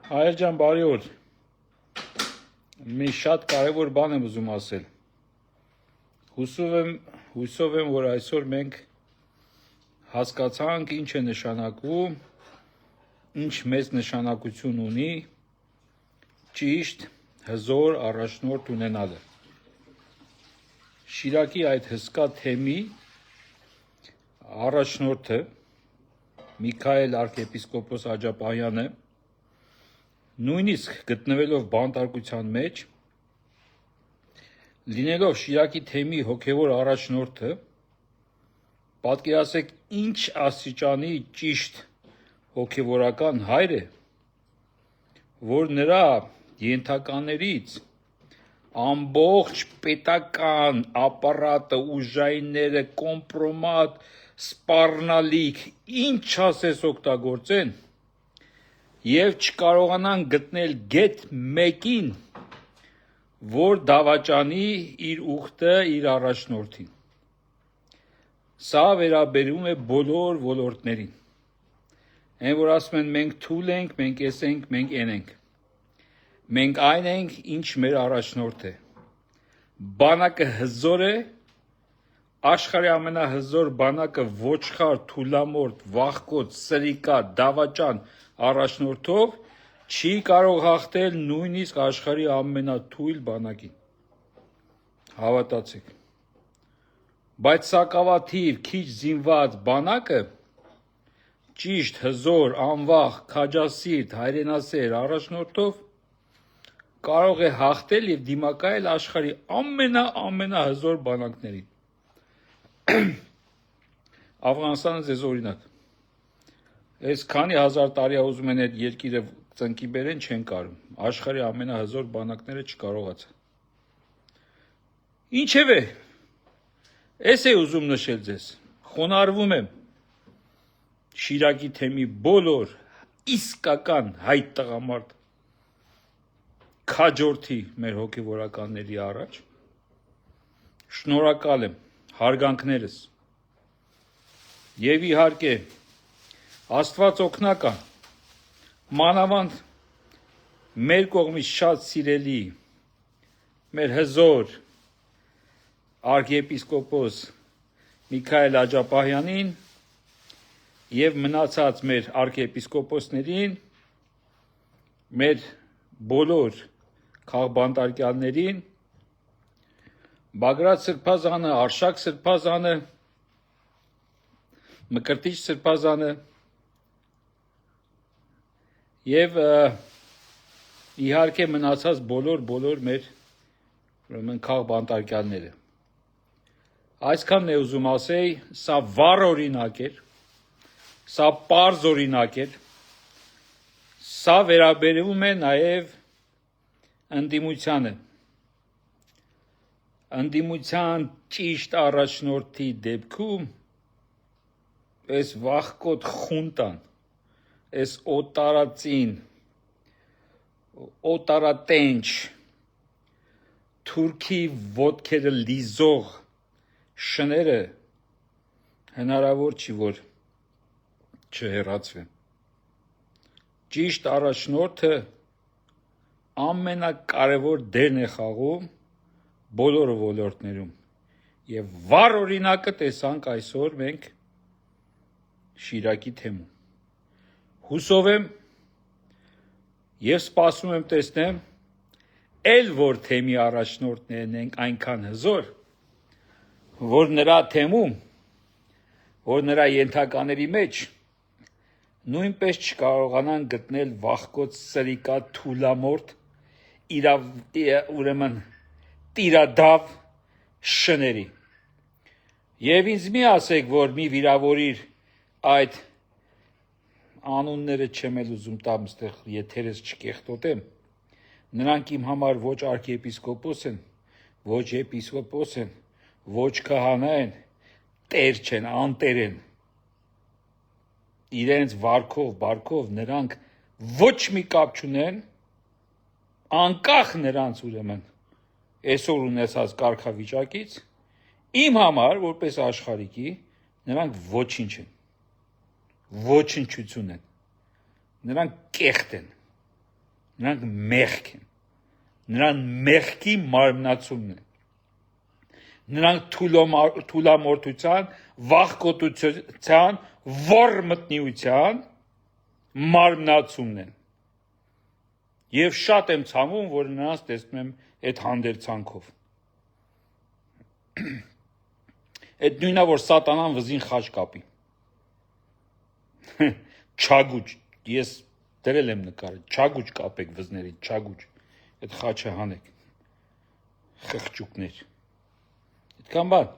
Հայր ջան, բարի օր։ Մի շատ կարևոր բան եմ ուզում ասել։ Հուսով եմ, որ այսօր մենք հասկացանք ինչ է նշանակվում, ինչ մեծ նշանակություն ունի ճիշտ հզոր առաջնորդ ունենալը։ Շիրակի այդ հսկա թեմի առաջնորդը Միքայել arczepiskopos Աջապահյանը նույնիսկ գտնվելով բանտարկության մեջ, լինելով Շիրակի թեմի հոգևոր առաջնորդը, պատկերացրեք ինչ աստիճանի ճիշտ հոգևորական հայր է, որ նրա ենթականերից ամբողջ պետական ապարատը, ուժայինները, կոմպրոմատ, սպառնալիք, ինչ ասես օգտագործեն և չկարողանան գտնել գեթ մեկին, որ դավաճանի իր ուխտը իր առաջնորդին։ Սա վերաբերում է բոլոր ոլորտներին։ Այն որ ասում են մենք թույլ ենք, մենք էս ենք, մենք են ենք։ Մենք այն ենք, ինչ մեր առաջնորդ է։ Բանակը հզոր է, աշխարհի ամենահզոր բանակը ոչխար, թուլամորթ, վախկոտ, սրիկա, դավաճան առաջնորդով չի կարող հաղթել նույնիսկ աշխարհի ամենաթույլ բանակին։ Հավատացեք։ Բայց սակավաթիվ քիչ զինված բանակը ճիշտ հզոր, անվախ, քաջասիրտ, հայրենասեր առաջնորդով կարող է հաղթել և դիմակայել աշխարհի ամենահզոր բանակներին։ Աֆղանստանը ձեզ օրինակ։ Այս քանի հազար տարի ուզում են այդ երկիրը ծնկի բերեն, չեն կարում։ Աշխարհի ամենահզոր բանակները չկարողացան։ Ինչևէ, էս է ուզում նշել ձեզ։ Խոնարհվում եմ Շիրակի թեմի բոլոր իսկական հայ տղամարդ քաջորդի մեր հոգևորականների առաջ։ Շնորհակալ եմ, հարգանքներս։ Եվ իհարկե Աստված օգնական, մանավանդ մեր կողմից շատ սիրելի, մեր հզոր arczepiskopos Միքայել Աջապահյանին և մնացած մեր arczepiskoposներին, մեր բոլոր քաղբանտարկյալներին, Բագրատ Սրբազանը, Արշակ Սրբազանը, Մկրտիչ Սրբազանը և իհարկե մնացած բոլոր մեր քաղբանտարկյալները։ Այսքանն է ուզում ասեի, սա վառ օրինակ էր, սա պարզ օրինակ էր, սա վերաբերում է նաև ընդդիմությանը։ Ընդդիմության ճիշտ առաջնորդի դեպքում այս վախկոտ խունտան, այս օտարածին, օտարատենչ, թուրքի ոտքերը լիզող շները հնարավոր չի, որ չհեռացվեն։ Ճիշտ առաջնորդը ամենակարևոր դերն է խաղում բոլոր ոլորտներում և վառ օրինակը տեսանք այսօր մենք Շիրակի թեմում։ Հուսով եմ և սպասում եմ տեսնեմ, էլ որ թեմի առաջնորդներն ենք այնքան հզոր, որ նրա թեմում, որ նրա ենթակաների մեջ նույնպես չկարողանան գտնել վախկոտ, սրիկա, թուլամորթ, ուրեմն տիրադավ շների։ Եվ ինձ մի ասեք, որ մի վիրավորիր այդ անունները չեմ էլ ուզում տամ, ստեղ եթերս չկեղտոտեմ, նրանք իմ համար ոչ arczepiskopos են, ոչ եպիսկոպոս են, ոչ քահանա են, տեր չեն, անտեր են։ Իրենց վարքով նրանք ոչ մի կապ չունեն, անկախ նրանց ուրեմն այսօր ունեցած կարգավիճակից, իմ համար, որպես աշխարհիկի, նրանք ոչինչ են, ոչնչություն են, նրանք կեղտ են, Նրանք մեղք են։ Նրանք մեղքի մարմնացումն են։ Նրանք թուլամորթության, վախկոտության, վառ մտնիության մարմնացումն են։ Եվ շատ եմ ցավում, որ նրանց տեսնում եմ այդ հանդերձանքով։ Այդ նույնա, որ սատանան վզին խաչ կապի։ Չագուճ, ես դրել եմ նկարը, չագուճ կապեք վզներին, չագուճ, այդ խաչը հանեք, խղճուկներ, այդքան բան,